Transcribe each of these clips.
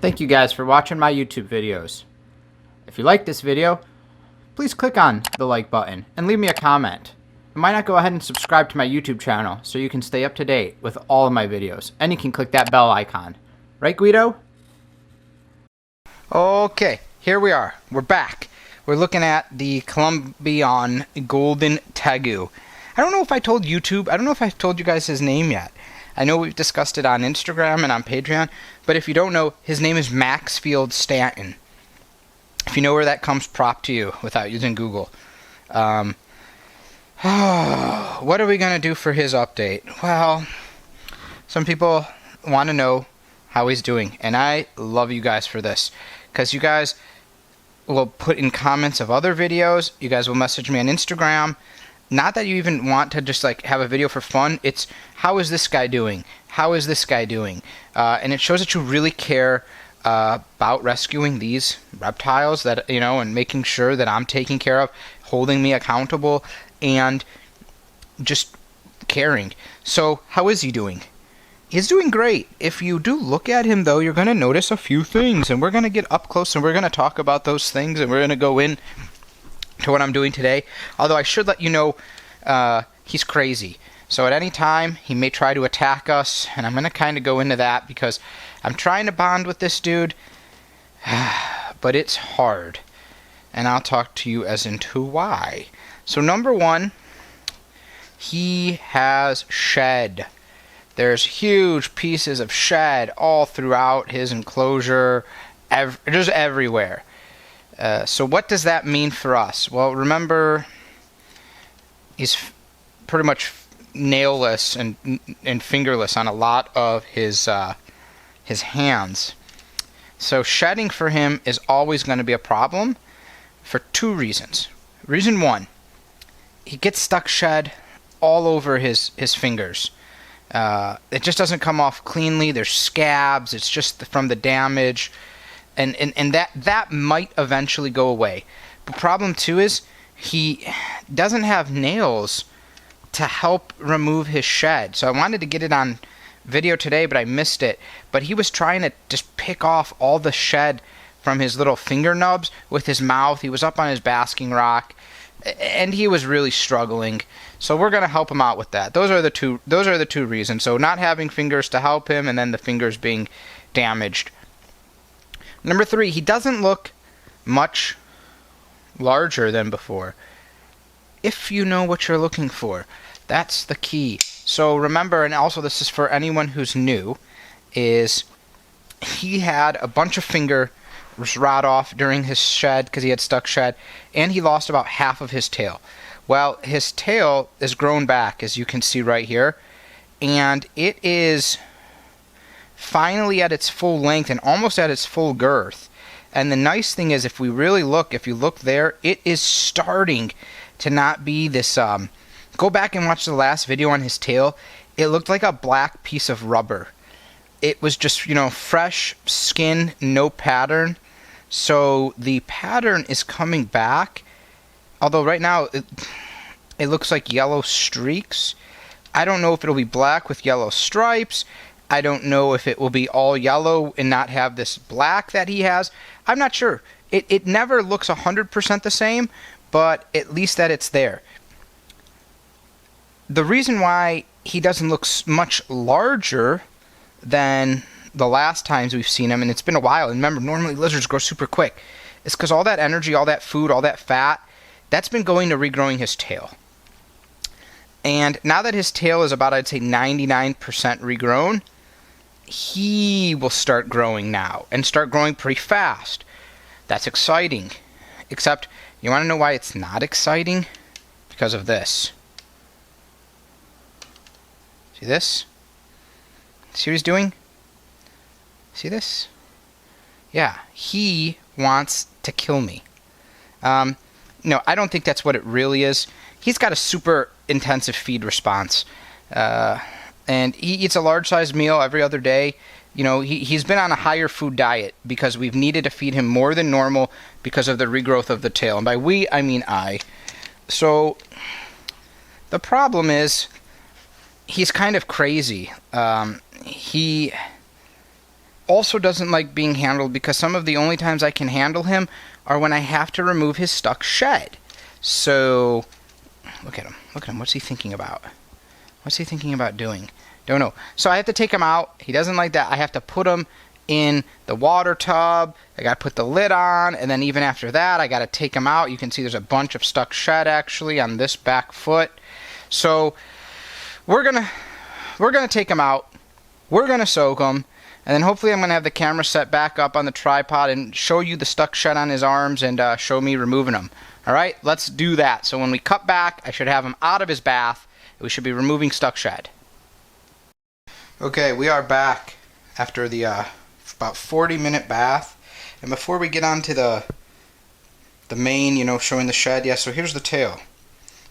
Thank you guys for watching my YouTube videos. If you like this video, please click on the like button and leave me a comment. And why not go ahead and subscribe to my YouTube channel so you can stay up to date with all of my videos. And you can click that bell icon. Right, Guido? Okay, here we are. We're back. We're looking at the Colombian Golden Tegu. I don't know if I told YouTube, I don't know if I've told you guys his name yet. I know we've discussed it on Instagram and on Patreon, but if you don't know, his name is Maxfield Stanton. If you know where that comes, prop to you without using Google. What are we going to do for his update? Well, some people want to know how he's doing, and I love you guys for this, because you guys will put in comments of other videos, you guys will message me on Instagram. Not that you even want to just like have a video for fun. It's how is this guy doing? How is this guy doing? And it shows that you really care about rescuing these reptiles, that and making sure that I'm taking care of, holding me accountable, and just caring. So how is he doing? He's doing great. If you do look at him, though, you're going to notice a few things, and we're going to get up close and we're going to talk about those things, and we're going to go in to what I'm doing today. Although I should let you know he's crazy. So at any time he may try to attack us, and I'm going to kind of go into that because I'm trying to bond with this dude, but it's hard. And I'll talk to you as into why. So number one, he has shed. There's huge pieces of shed all throughout his enclosure, just everywhere. So what does that mean for us? Well, remember, he's pretty much nailless and fingerless on a lot of his hands. So shedding for him is always going to be a problem for two reasons. Reason one, he gets stuck shed all over his fingers. It just doesn't come off cleanly. There's scabs. It's just from the damage. And that might eventually go away. But problem two is he doesn't have nails to help remove his shed. So I wanted to get it on video today, but I missed it. But he was trying to just pick off all the shed from his little finger nubs with his mouth. He was up on his basking rock, and he was really struggling. So we're going to help him out with that. Those are the two reasons. So not having fingers to help him, and then the fingers being damaged. Number three, he doesn't look much larger than before. If you know what you're looking for, that's the key. So remember, and also this is for anyone who's new, is he had a bunch of fingers rot off during his shed because he had stuck shed, and he lost about half of his tail. Well, his tail is grown back, as you can see right here, and it is finally at its full length and almost at its full girth. And the nice thing is, if you look there, it is starting to not be this go back and watch the last video on his tail. It looked like a black piece of rubber. It was just fresh skin, no pattern. So the pattern is coming back, although right now it looks like yellow streaks. I don't know if it'll be black with yellow stripes. I don't know if it will be all yellow and not have this black that he has. I'm not sure. It never looks 100% the same, but at least that it's there. The reason why he doesn't look much larger than the last times we've seen him, and it's been a while, and remember, normally lizards grow super quick, is because all that energy, all that food, all that fat, that's been going to regrowing his tail. And now that his tail is about, I'd say, 99% regrown, he will start growing now, and start growing pretty fast. That's exciting. Except, you want to know why it's not exciting? Because of this. See this? See what he's doing? See this? Yeah, he wants to kill me. No, I don't think that's what it really is. He's got a super intensive feed response. And he eats a large-sized meal every other day. He's been on a higher food diet because we've needed to feed him more than normal because of the regrowth of the tail. And by we, I mean I. So the problem is he's kind of crazy. He also doesn't like being handled, because some of the only times I can handle him are when I have to remove his stuck shed. So, look at him. Look at him. What's he thinking about? What's he thinking about doing? Don't know. So I have to take him out. He doesn't like that. I have to put him in the water tub. I got to put the lid on, and then even after that, I got to take him out. You can see there's a bunch of stuck shed actually on this back foot. So we're gonna take him out. We're gonna soak him, and then hopefully I'm gonna have the camera set back up on the tripod and show you the stuck shed on his arms and show me removing him. All right, let's do that. So when we cut back, I should have him out of his bath. We should be removing stuck shed. Okay, we are back after the about 40-minute bath, and before we get on to the main, showing the shed, so here's the tail.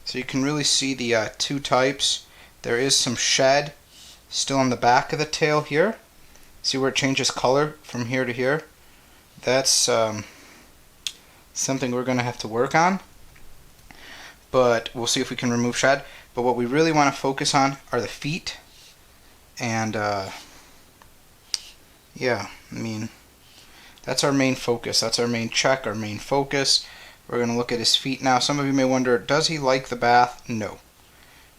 So you can really see the two types. There is some shed still on the back of the tail here. See where it changes color from here to here? That's something we're going to have to work on, but we'll see if we can remove shed. But what we really want to focus on are the feet, and yeah, I mean, that's our main focus. That's our main check, our main focus. We're going to look at his feet now. Some of you may wonder, does he like the bath? No.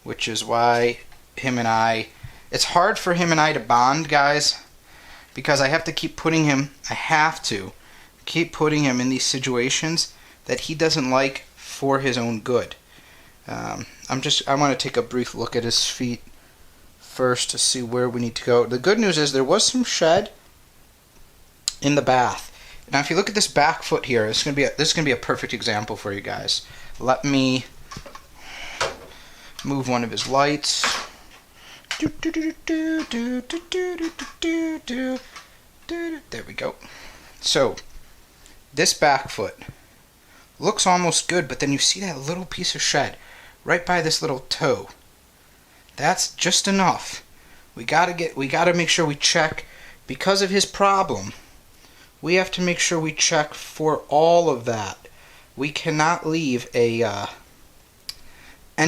Which is why it's hard for him and I to bond, guys, because I have to keep putting him, in these situations that he doesn't like for his own good. I want to take a brief look at his feet first to see where we need to go. The good news is there was some shed in the bath. Now if you look at this back foot here, this is gonna be a perfect example for you guys. Let me move one of his lights. There we go. So this back foot looks almost good, but then you see that little piece of shed right by this little toe. That's just enough. We gotta make sure we check, because of his problem. We have to make sure we check for all of that. We cannot leave any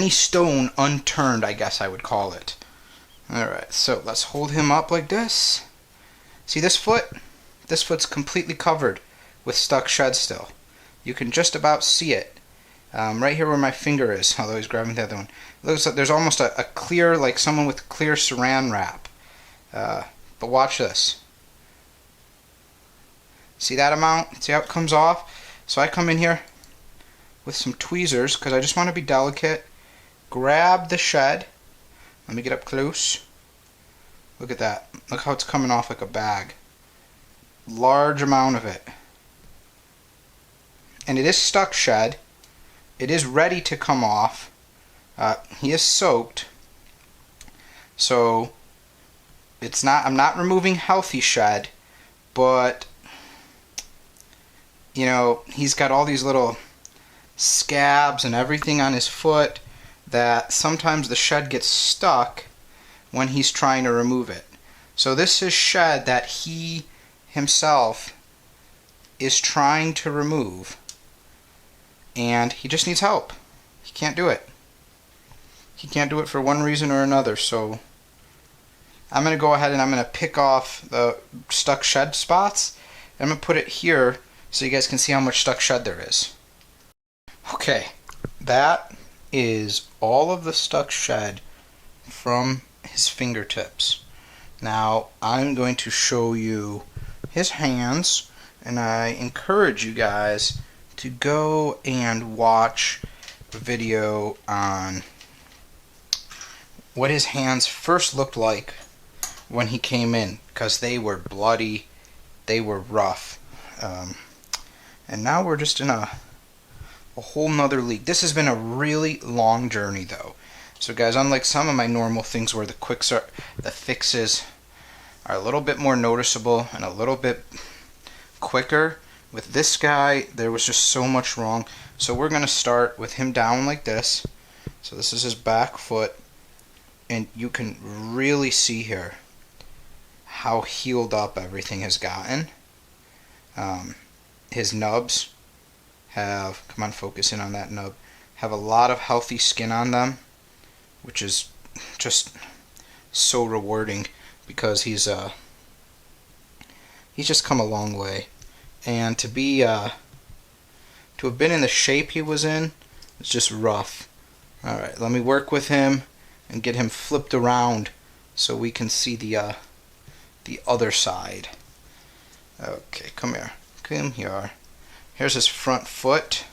stone unturned, I guess I would call it. Alright, so let's hold him up like this. See this foot? This foot's completely covered with stuck shed still. You can just about see it. Right here where my finger is, although he's grabbing the other one. It looks like there's almost a clear, like someone with clear saran wrap. But watch this. See that amount? See how it comes off? So I come in here with some tweezers, because I just want to be delicate. Grab the shed. Let me get up close. Look at that. Look how it's coming off like a bag. Large amount of it. And it is stuck shed. It is ready to come off. He is soaked. So I'm not removing healthy shed, but he's got all these little scabs and everything on his foot that sometimes the shed gets stuck when he's trying to remove it. So this is shed that he himself is trying to remove, and he just needs help. He can't do it. He can't do it for one reason or another. So I'm going to go ahead and I'm going to pick off the stuck shed spots. I'm going to put it here so you guys can see how much stuck shed there is. Okay, that is all of the stuck shed from his fingertips. Now I'm going to show you his hands, and I encourage you guys to go and watch a video on what his hands first looked like when he came in, because they were bloody, they were rough, and now we're just in a whole nother league. This has been a really long journey though. So guys, unlike some of my normal things where the fixes are a little bit more noticeable and a little bit quicker, with this guy there was just so much wrong. So we're going to start with him down like this. So this is his back foot, and you can really see here how healed up everything has gotten. His nubs have, come on, focus in on that nub, have a lot of healthy skin on them, which is just so rewarding, because he's he's just come a long way. And to have been in the shape he was in, it's just rough. All right, let me work with him and get him flipped around so we can see the other side. Okay, come here. Come here. Here's his front foot.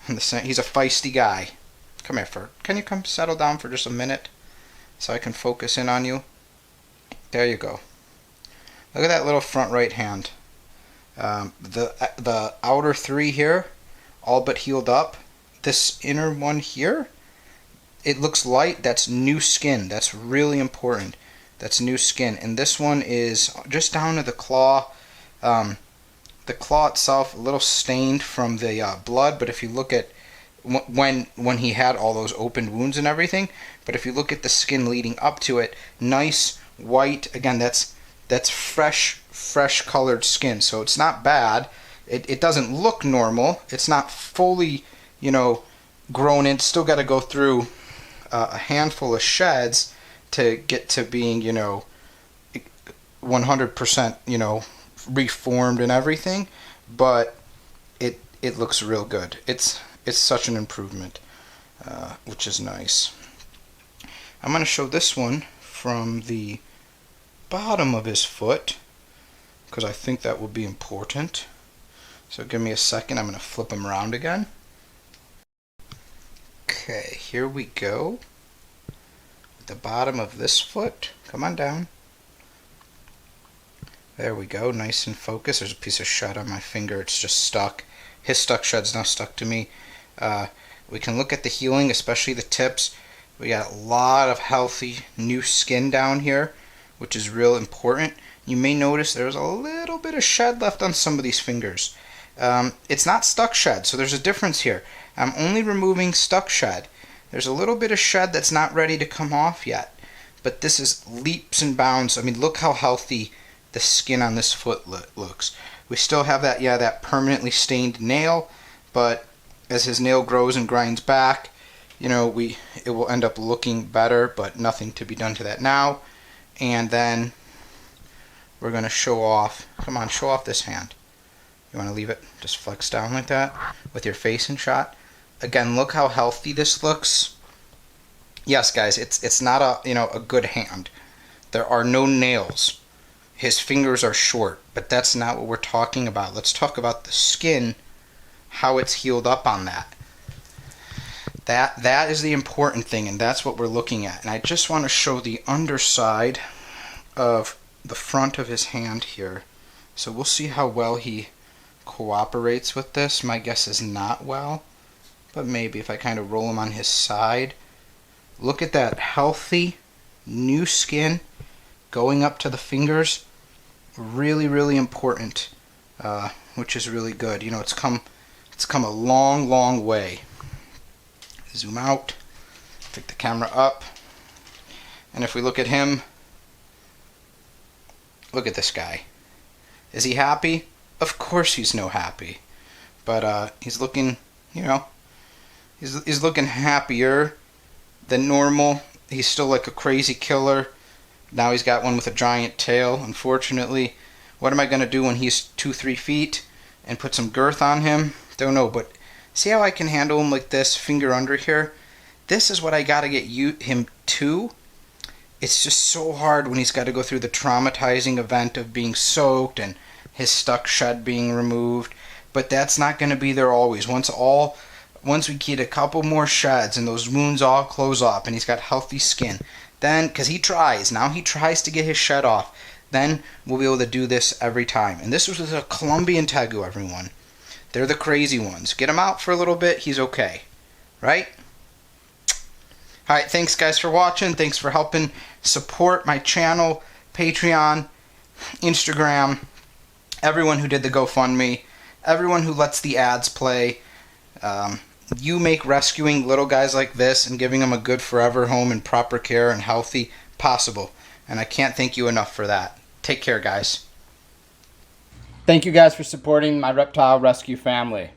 He's a feisty guy. Come here, can you come settle down for just a minute so I can focus in on you? There you go. Look at that little front right hand. The outer three here, all but healed up. This inner one here, it looks light. That's new skin. That's really important. That's new skin. And this one is just down to the claw. The claw itself a little stained from the blood, but if you look at when he had all those open wounds and everything, but if you look at the skin leading up to it, nice white. Again, that's fresh colored skin, so it's not bad. It doesn't look normal. It's not fully, grown in. It's still got to go through a handful of sheds to get to being, 100%, reformed and everything, but it looks real good. It's such an improvement, which is nice. I'm going to show this one from the bottom of his foot because I think that will be important. So give me a second. I'm going to flip him around again. Okay, here we go. At the bottom of this foot. Come on down. There we go, nice and focused. There's a piece of shed on my finger. It's just stuck. His stuck shed's now stuck to me. We can look at the healing, especially the tips. We got a lot of healthy new skin down here, which is real important. You may notice there's a little bit of shed left on some of these fingers. It's not stuck shed, so there's a difference here. I'm only removing stuck shed. There's a little bit of shed that's not ready to come off yet, but this is leaps and bounds. I mean, look how healthy the skin on this foot looks. We still have that permanently stained nail, but as his nail grows and grinds back, it will end up looking better, but nothing to be done to that now. And then we're going to show off. Come on, show off this hand. You want to leave it just flex down like that with your face in shot. Again, look how healthy this looks. Yes, guys, it's not a good hand. There are no nails. His fingers are short, but that's not what we're talking about. Let's talk about the skin, how it's healed up on that. That is the important thing, and that's what we're looking at. And I just want to show the underside of the front of his hand here. So we'll see how well he cooperates with this. My guess is not well, but maybe if I kind of roll him on his side. Look at that healthy new skin going up to the fingers. Really, really important, which is really good. It's come a long way. Zoom out, pick the camera up, and if we look at him, look at this guy. Is he happy? Of course he's no happy, but he's looking, he's looking happier than normal. He's still like a crazy killer. Now he's got one with a giant tail, unfortunately. What am I going to do when he's 2-3 feet and put some girth on him? Don't know, but see how I can handle him like this, finger under here? This is what I got to get him to. It's just so hard when he's got to go through the traumatizing event of being soaked and his stuck shed being removed. But that's not going to be there always. Once we get a couple more sheds and those wounds all close up and he's got healthy skin, then, because he tries to get his shed off, then we'll be able to do this every time. And this was with a Colombian Tegu, everyone. They're the crazy ones. Get him out for a little bit, he's okay. Right? Alright, thanks guys for watching. Thanks for helping support my channel, Patreon, Instagram, everyone who did the GoFundMe, everyone who lets the ads play. You make rescuing little guys like this and giving them a good forever home and proper care and healthy possible. And I can't thank you enough for that. Take care, guys. Thank you guys for supporting my reptile rescue family.